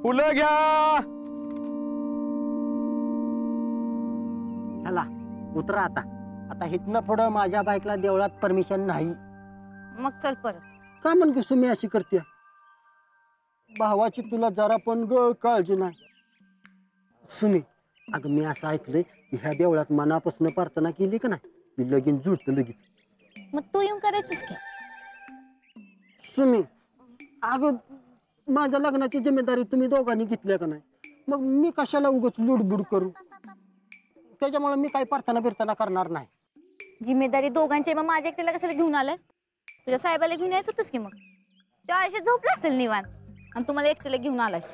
फुलं घ्या. चला उतरा आता. आता इथनं पुढं माझ्या बाईकला देवळात परमिशन नाही. मग चल परत. का म्हणतो सुमी अशी करते? भावाची तुला जरा पण काळजी नाही. सुमी, अगं मी असं ऐकलंय की ह्या देवळात मनापासून प्रार्थना केली का नाही की लगीन जुळतं लगेच. मग तू येऊन करायचंस की. सुमी, अगं माझ्या लग्नाची जिम्मेदारी तुम्ही दोघांनी घेतल्या का नाही? मग मी कशाला उगाच लुडबुड करू? त्याच्यामुळे मी काही प्रार्थना बिर्थना करणार नाही. जिम्मेदारी दोघांची. मग माझ्या एकटीला कशाला घेऊन आलाय? तुझ्या साहेबाला घेऊन यायचं होतंस की. मग त्या आयुष्यात झोपला असेल निवांत आणि तुम्हाला एकटीला घेऊन आलायस.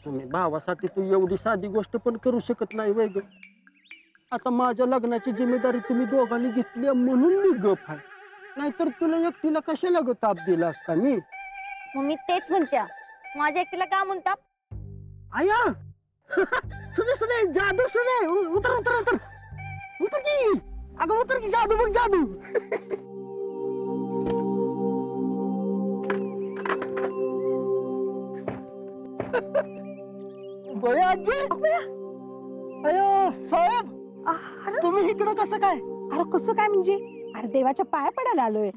तुम्ही भावासाठी तू एवढी साधी गोष्ट पण करू शकत नाही वय ग? आता माझ्या लग्नाची जिम्मेदारी तुम्ही दोघांनी घेतली म्हणून मी गप आहे. नाहीतर तुला एकटीला कशाला ग ताप दिला असता मी? मग मी तेच म्हणत्या, माझ्या एकटीला का म्हणता? आया सुने सुने जादू सुने. उतर उतर उतर उतर की. अगं उतर की. जादू बघ जादू. बया आजी. अयो साहेब, तुम्ही इकडं कसं काय? अरे कसं काय म्हणजे? अरे देवाच्या पाया पडायला आलोय.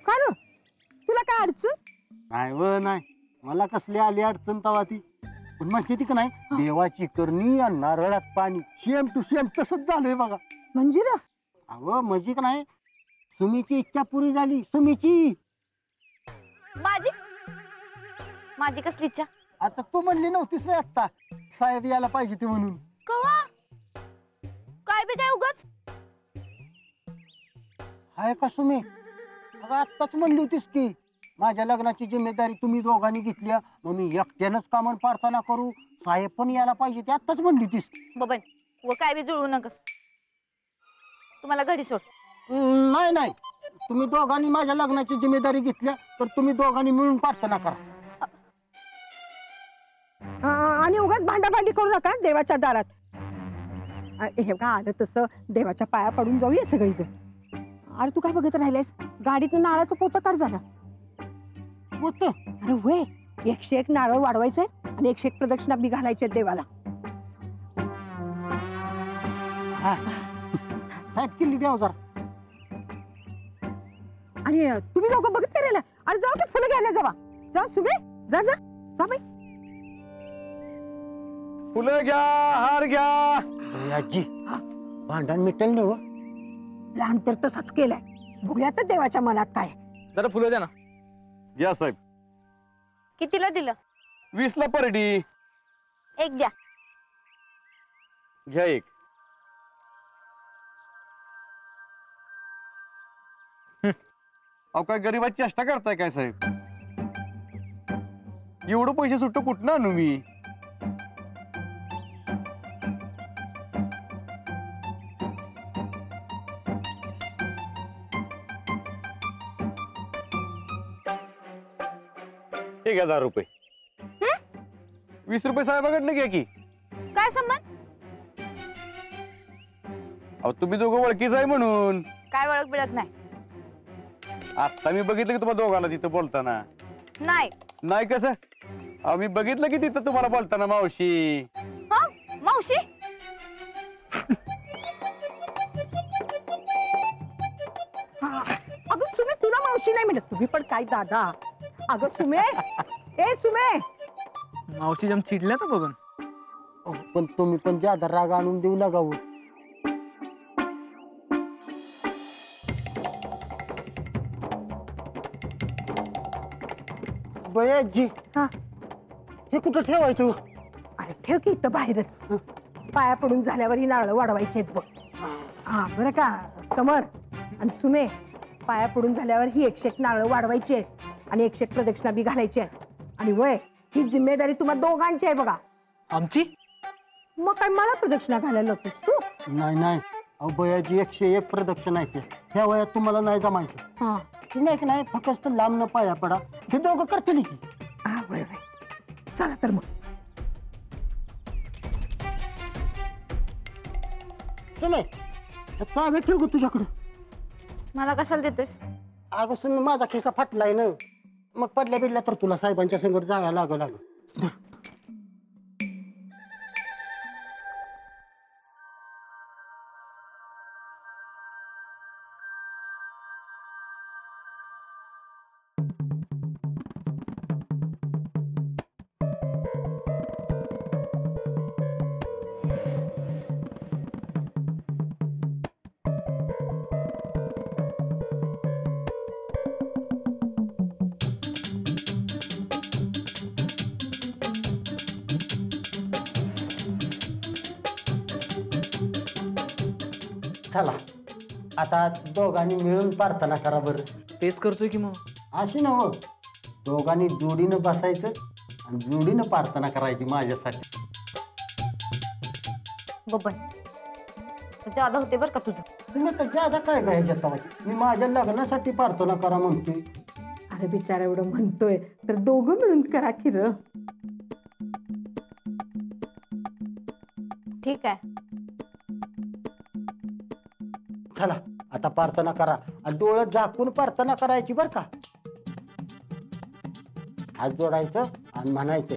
का रे? तुला काय अडचण? नाही व नाही, मला कसली आली अडचण तवा ती. पण माहिती ती का नाही, देवाची करणी आणि नारळात पाणी सेम टू सेम तसंच झालंय बघा. म्हणजे रे? अहो म्हणजे का नाही, सुमीची इच्छा पुरी झाली. सुमीची. माझी माझी कसली इच्छा? आता तू म्हणली नव्हतीस रे आत्ता साहेब यायला पाहिजे ते म्हणून. कवा? काय बी काय उगाच? हाय का सुमी? अगं आत्ताच म्हणली होतीस की माझ्या लग्नाची जिम्मेदारी तुम्ही दोघांनी घेतल्या, मग मी एकट्यानंच कामन प्रार्थना करू, साहेब पण यायला पाहिजे ते आत्ताच म्हणली होतीस. बबन, व काय बी जुळवू नकस. तुम्हाला घरी सोड. नाही नाही, तुम्ही दोघांनी माझ्या लग्नाची जिम्मेदारी घेतल्या तर तुम्ही दोघांनी मिळून प्रार्थना करा. आणि उगाच भांडाभांडी करू नका देवाच्या दारात. हे का आलं तसं देवाच्या पाया पडून जाऊया सगळीजण. अरे तू काय बघत राहिलायस? गाडीतून नारळाचं पोतं काढ झाला. होत अरे होय, 101 नारळ वाढवायचंय आणि 101 प्रदक्षिणा बी घालायचे देवाला. साहेब किल्ली द्याव जरा. आणि तुम्ही लोक बघत करायला. अरे जाऊ ते फुलं घ्यायला जावा. जा सुबे, जा जा जा बाई. फुलं घ्या, हार घ्या. आजी, भांडण मिटेल ना? लहान तर तसाच केलाय. बघूया तर देवाच्या मनात काय. जरा फुलं द्या ना. घ्या साहेब. कितीला दिलं? 20 ला परडी. एक द्या. घ्या एक. अहो काय गरीबाची चेष्टा करताय काय साहेब? एवढं पैसे सुट्ट कुठं आणू मी? हे घ्या 10 रुपये. 20 रुपये साहेबाकडनं घ्या की. काय संबंध? अहो तुम्ही दोघं ओळखीच आहे म्हणून. काय ओळख बिळख नाही. आता मी बघितलं की तुम्हाला दोघांना तिथं बोलताना. नाही. नाही कसं? अहो मी बघितलं की तिथं तुम्हाला बोलताना मावशी. हा मावशी? अगं सुमे, तुला मावशी नाही म्हणत. तुम्ही पण काय दादा. अगं सुमे, ए सुमे. मावशी जम चिडल्या तर बघून. पण तुम्ही पण ज्यादा राग आणून देऊ लागावं. बयाजी, हा हे कुठं ठेवायचं? अरे ठेव की इथं बाहेरच. पाया पडून झाल्यावर ही नारळ वाढवायची आहेत बघ. हा बरं का समर आणि सुमे, पाया पडून झाल्यावर ही 101 नारळ वाढवायची आहेत आणि 101 प्रदक्षिणा बी घालायची आहे. आणि वय ही जिम्मेदारी तुम्हा दोघांची आहे बघा. आमची? मग काय मला प्रदक्षिणा घालायला होतीस तू? नाही नाही, अहो बयाजी 101 प्रदक्षिण आहे ते. ह्या वयात तुम्हाला नाही जमायचं. हा तुम्ही एक नाही फक्त लांब न पाया पडा. हे दोघं करतील की. हा बरं. चला तर मग. सुने, चावे ठेव ग तुझ्याकडं. मला कशाला देतोस? अगं सुन, माझा खिसा फाटलाय ना. मग पडल्या बिडल्या तर तुला साहेबांच्या संगत जायला लागल. चला आता दोघांनी मिळून प्रार्थना करा बरं. तेच करतोय की मग. अशी ना हो, दोघांनी जोडीनं बसायचं आणि जोडीनं प्रार्थना करायची माझ्यासाठी. बबन जादा होते बरं का तुझं. तुम्ही तर ज्यादा काय काय ह्याच्यात मी माझ्या लग्नासाठी प्रार्थना करा म्हणतोय. अरे बिचारा एवढं म्हणतोय तर दोघं मिळून करा की र. ठीक आहे. चला आता प्रार्थना करा आणि डोळं झाकून प्रार्थना करायची बर का. हात जोडायचं आणि म्हणायचं,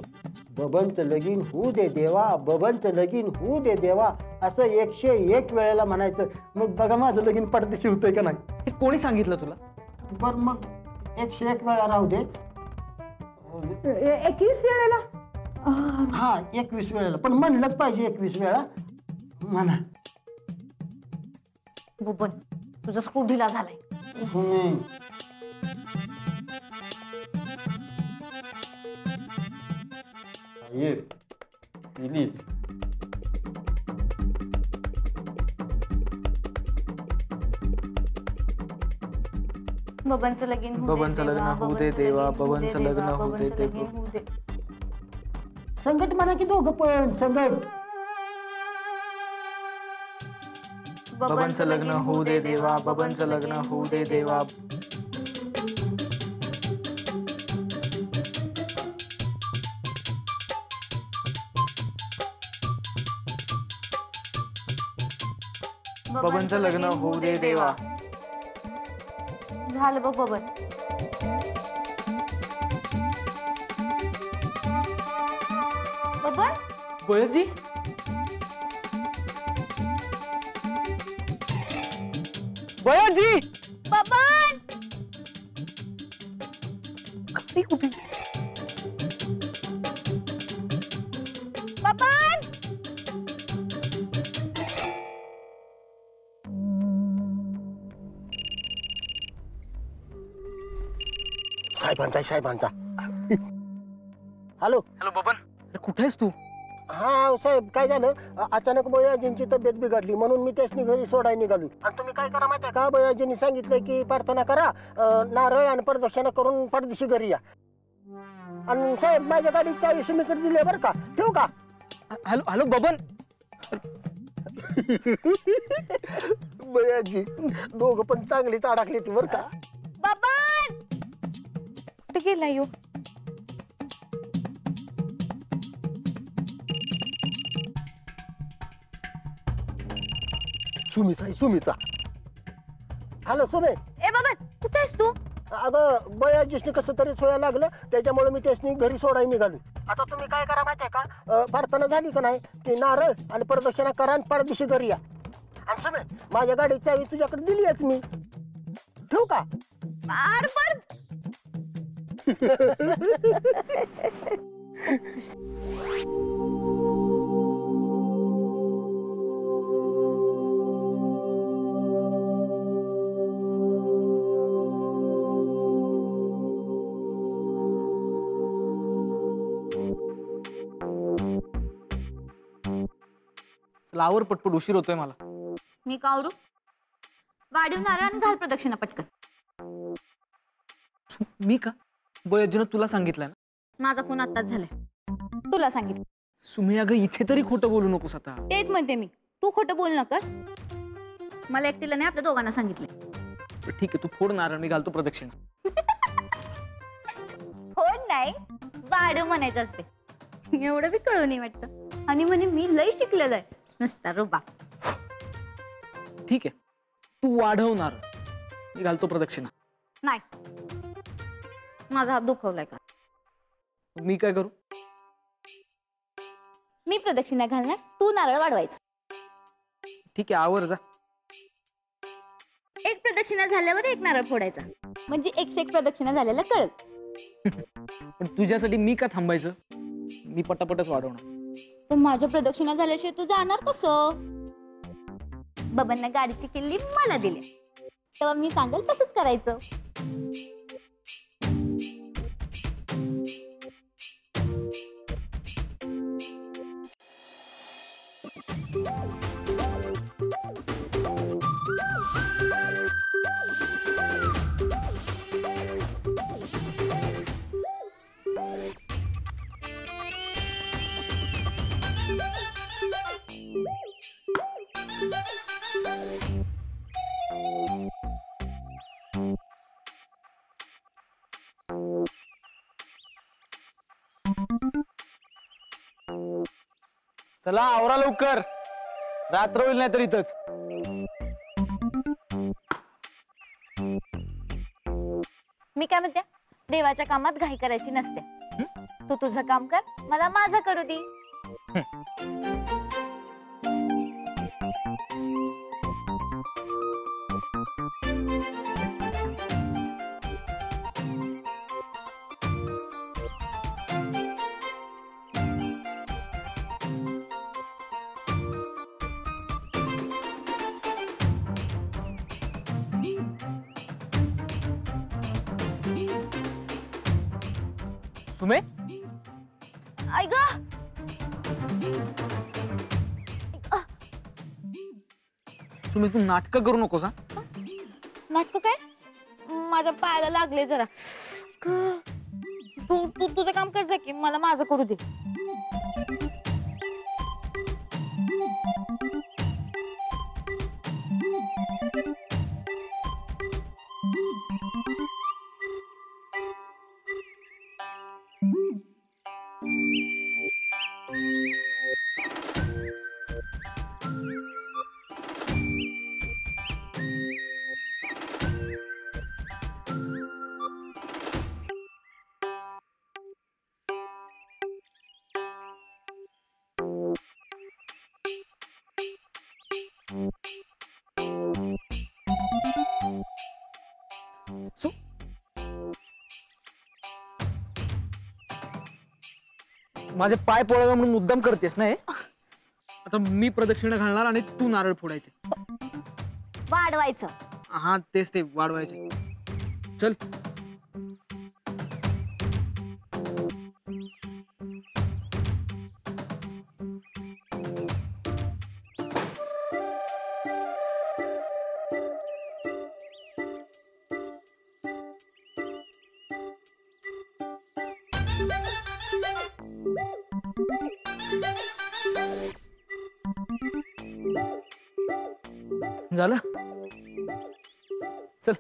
बबनचं लगीन होऊ दे देवा, बबनचं लगीन होऊ दे देवा, असं 101 वेळेला म्हणायचं. मग बघा माझं लगीन पडदेशी होतंय का नाही. हे कोणी सांगितलं तुला? बर मग 101 वेळा राहू दे. 21 वेळेला. हा 21 वेळेला पण म्हणलंच पाहिजे 21 वेळा म्हणा. बबन तुझा स्क्रू ढिला झालाय. हम्म. ये प्लीज. बबनचं लगीन होऊ दे बबनचं लग्न देवा, होऊ दे देवा, बबनचं लग्न होऊ दे बबनचं देवा. लगीन होऊ दे. संकट म्हणा की दोघं पण संकट. बबनचं लग्न होऊ दे देवा, बबनचं लग्न होऊ दे देवा. बबनचं लग्न होऊ दे देवा. झालं बघ बबन. बबन बयजी बयजी बबन कुठे? बबन साहेबांचा हॅलो. हॅलो बबन, अरे कुठे आहेस तू? हा साहेब काय झालं, अचानक बयाजींची तब्येत बिघडली म्हणून मी त्यासनी घरी सोडायला निघालो. आणि तुम्ही काय करा माहिती आहे का, बयाजींनी सांगितलंय की प्रार्थना करा, नारळ आणि प्रदक्षिणा करून पडदिशी घरी या. आणि साहेब माझ्या गाडीत चावी सुमीकडे दिली बरं का. ठेवू का? Hello hello Baban. बयाजी दोघं पण चांगलीच अडकली ती बरं का. बबन कुठे गेला यो? सुमीचा. हॅलो सुमे. ए बबन कुठे आहेस तू? अगं बयाजीसनी कसं तरी सोया लागलं त्याच्यामुळे मी त्यासनी घरी सोडायला निघालो. आता तुम्ही काय करा माहितीये का, प्रार्थना झाली का नाही ती नारळ आणि प्रदक्षिणा करा आणि परदिशी घरी या. आणि सुमे माझ्या गाडीची चावी तुझ्याकडे दिली आहेच मी. ठेवू का? बार बर. लावर पटपट, उशीर होतोय मला. मी कावरू वाढीव नारळ आणि घाल प्रदक्षिणा पटकन. मी का? बयजीनं तुला सांगितलंय ना? माझा फोन आत्ताच झालाय. तुला सांगितलं. सुमी अगं इथे तरी खोटं बोलू नकोस आता. तेच म्हणते मी, तू खोटं बोल नकस. मला एकटीला नाही आपल्या दोघांना सांगितलंय. ठीक आहे, तू फोड नारळ, मी घालतो प्रदक्षिणा. फोन नाही वाढीव म्हणायचं असते. एवढं बी कळू नाही वाटतं. आणि म्हणे मी लय शिकलेलं आहे नुसता रोबा. ठीक आहे, तू वाढवणार, मी घालतो प्रदक्षिणा. नाही माझा हात दुखवलाय का? मी काय करू? मी प्रदक्षिणा घालणार, तू नारळ वाढवायचा. ठीक आहे, आवर जा. एक प्रदक्षिणा झाल्यावर एक नारळ फोडायचा, म्हणजे 101 प्रदक्षिणा झालेला कळल. पण तुझ्यासाठी मी का थांबायचं? मी पटापटच वाढवणार. पण माझ्या प्रदक्षिणा झाल्याशिवाय तू जाणार कसं? बाबांना गाडीची किल्ली मला दिली, तेव्हा मी सांगेल तसंच करायचं. चला आवरा लवकर, रात्र होईल नाही तर इथंच. मी काय म्हणते, देवाच्या कामात घाई करायची नसते. तू तुझं काम कर, मला माझं करू दे. सुमे, ऐक सुमे तू नाटक करू नकोस. हा, नाटक काय? माझ्या पायाला लागले जरा. तू तू तुझं काम कर जा की, मला माझं करू दे. माझे पाय पोळावे म्हणून मुद्दाम करतेस ना हे? आता मी प्रदक्षिणा घालणार आणि तू नारळ फोडायचे. वाढवायचं. हा तेच ते, वाढवायचे. चल. झालं? चल.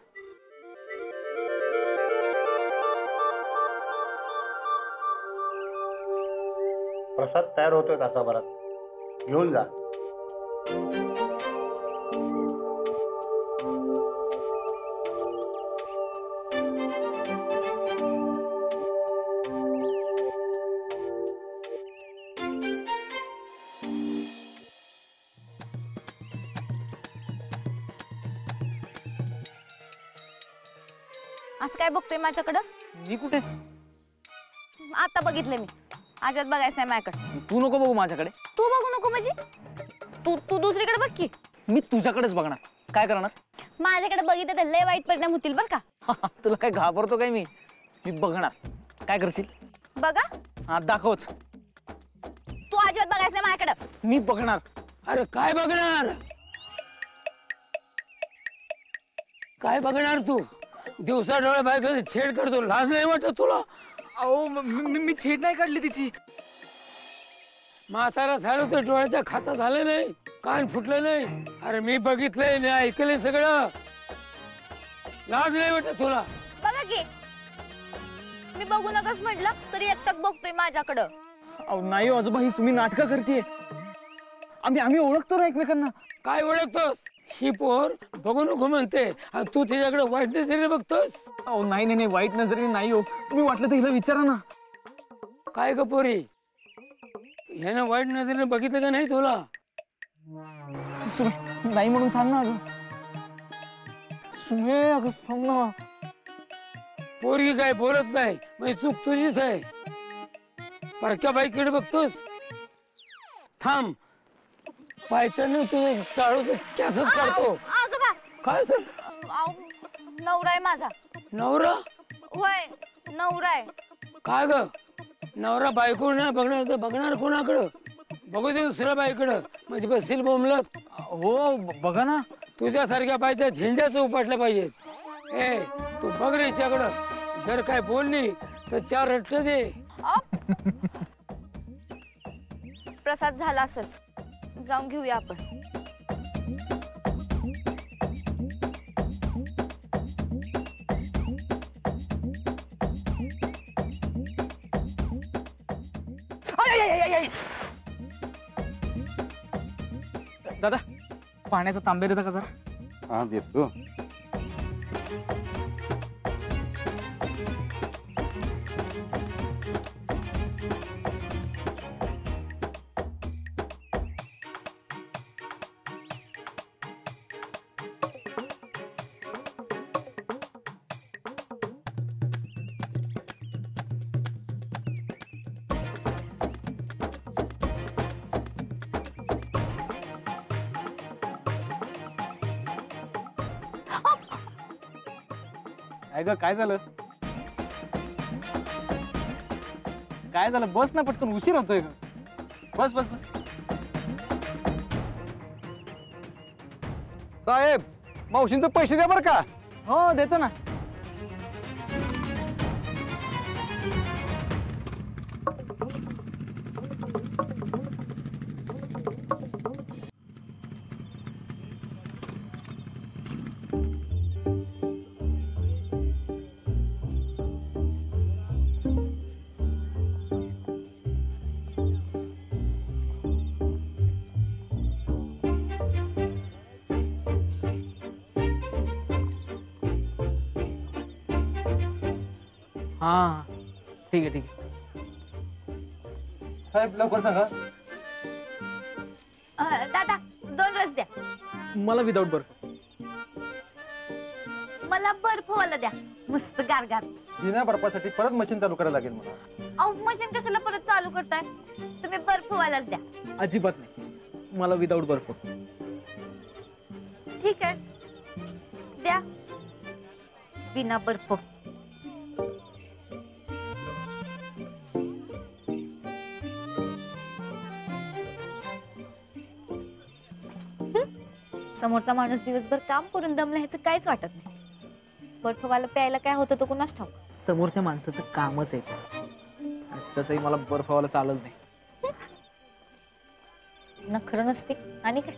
प्रसाद तयार होतोय तासाभरात, घेऊन जा. असं काय बघतोय माझ्याकडं? मी कुठे? आता बघितलं मी. आजात बघायचं नाही माझ्याकडे. तू नको बघू माझ्याकडे. तू बघू नको म्हणजे? तू तू दुसरीकडे बघ की. मी तुझ्याकडेच बघणार. काय करणार? माझ्याकडे बघितलं तर लय वाईट परिणाम होतील बर का. तुला काय घाबरतो काय मी? मी बघणार. काय करशील? बघा. हा दाखवच. तू अजिबात बघायचं नाही माझ्याकडे. मी बघणार. अरे काय बघणार? काय बघणार तू? दिवसा डोळे बायको छेड करतो, लाज नाही वाटत तुला? अहो मी छेड नाही काढली तिची. म्हातारा झालं तर डोळ्याच्या खाता झालं नाही, कान फुटलं नाही. अरे मी बघितलंय ना, ऐकलंय सगळं. लाज नाही वाटत तुला? बघा की, मी बघू नकाच म्हटलं तरी एकटक बघतोय माझ्याकडं. अहो नाही हो आजोबा, ही तुम्ही नाटकं करतेय. आम्ही ओळखतो ना एकमेकांना. काय ओळखतोस? ही पोर बघू नको म्हणते आणि तू तिच्याकडे वाईट नजरेने बघतोस. अहो नाही नाही नाही, वाईट नजरेने नाही हो, तुम्ही वाटलं तर हिला विचारा ना. काय ग पोरी, ह्यानं वाईट नजरेने बघितलं का नाही तुला? सुमे नाही म्हणून सांग ना अगं. सुमे अगं सांग ना. पोरगी काय बोलत नाही, म्हणजे चूक तुझीच आहे. परक्या बाईकडे बघतोस. थांब, पायथ्याने तुझं टाळू कॅसच काढतो. आजोबा काय सर? नवरा आहे माझा. नवरा? होय नवरा आहे. काय ग, नवरा बायको नाही बघणार तर बघणार कोणाकडं? बघू दे दुसऱ्या बाईकडं, म्हणजे बसतील बोंबलत. हो बघा ना. तुझ्यासारख्या बायच्या झेंड्याच उपटल्या पाहिजेत. ए तू बघ रे हिच्याकडं, जर काय बोलली तर 4 रट्ट दे. प्रसाद झाला असेल, जाऊन घेऊया आपण. दादा पाण्याचा तांबे देता का जरा? हा देतो. काय ग, काय झालं? काय झालं? बस ना पटकन, उशीर होतोय ग. बस बस बस. साहेब, मावशींचे पैसे द्या बरं का. हो देतो ना. हा ठीक आहे ठीक आहे. साहेब लवकर सांगा. दादा 2 रस द्या. मला विदाऊट बर्फ. मला बर्फवाला द्या, मस्त गारगार. बिना बर्फासाठी परत मशीन चालू करायला लागेल मला. अहो मशीन कशाला परत चालू करताय? तुम्ही बर्फवालाच द्या. अजिबात नाही, मला विदाऊट बर्फ. ठीक आहे, द्या बिना बर्फ. समोरचा माणूस दिवसभर काम करून दमला ह्याचं काहीच वाटत नाही. बर्फवाला प्यायला काय होतं तो कुणास ठाऊक. समोरच्या माणसाचं कामच आहे ते. आणि तसंही मला बर्फवाला चालत नाही. नखरं नसते आणि काय.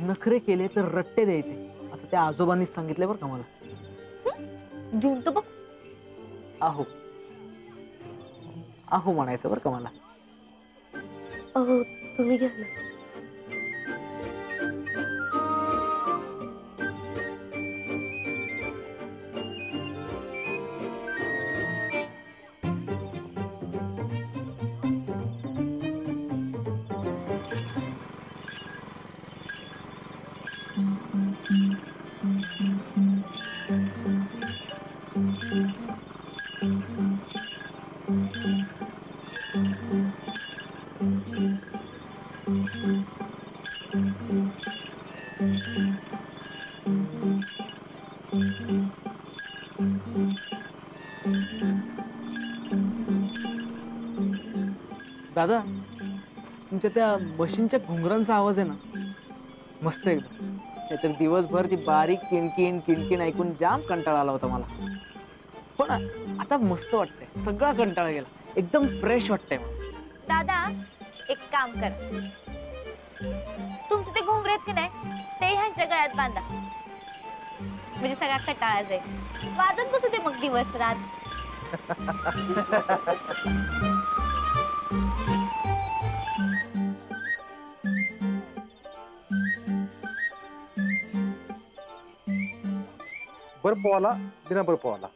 नखरे केले तर रट्टे द्यायचे, असं त्या आजोबांनीच सांगितलंय बरं का मला. घेऊन तो बघ. आहो आहो म्हणायचं बरं का मला. अहो तुम्ही घ्या ना. दादा तुमच्या त्या मशीनच्या घुंगरांचा आवाज आहे ना, मस्त एकदम. नाहीतर दिवसभर ती बारीक किणकिण किणकिण ऐकून जाम कंटाळा आला होता मला. पण आता मस्त वाटतंय, सगळा कंटाळा गेला, एकदम फ्रेश वाटतंय मला. दादा एक काम कर, तुमचे ते घुंगरे आहेत की नाही ते ह्यांच्या गळ्यात बांधा, म्हणजे सगळा कंटाळा जाईल. वाजत बसू दे मग दिवस रात. बरं पोहाला बिना बर्फ पोहाला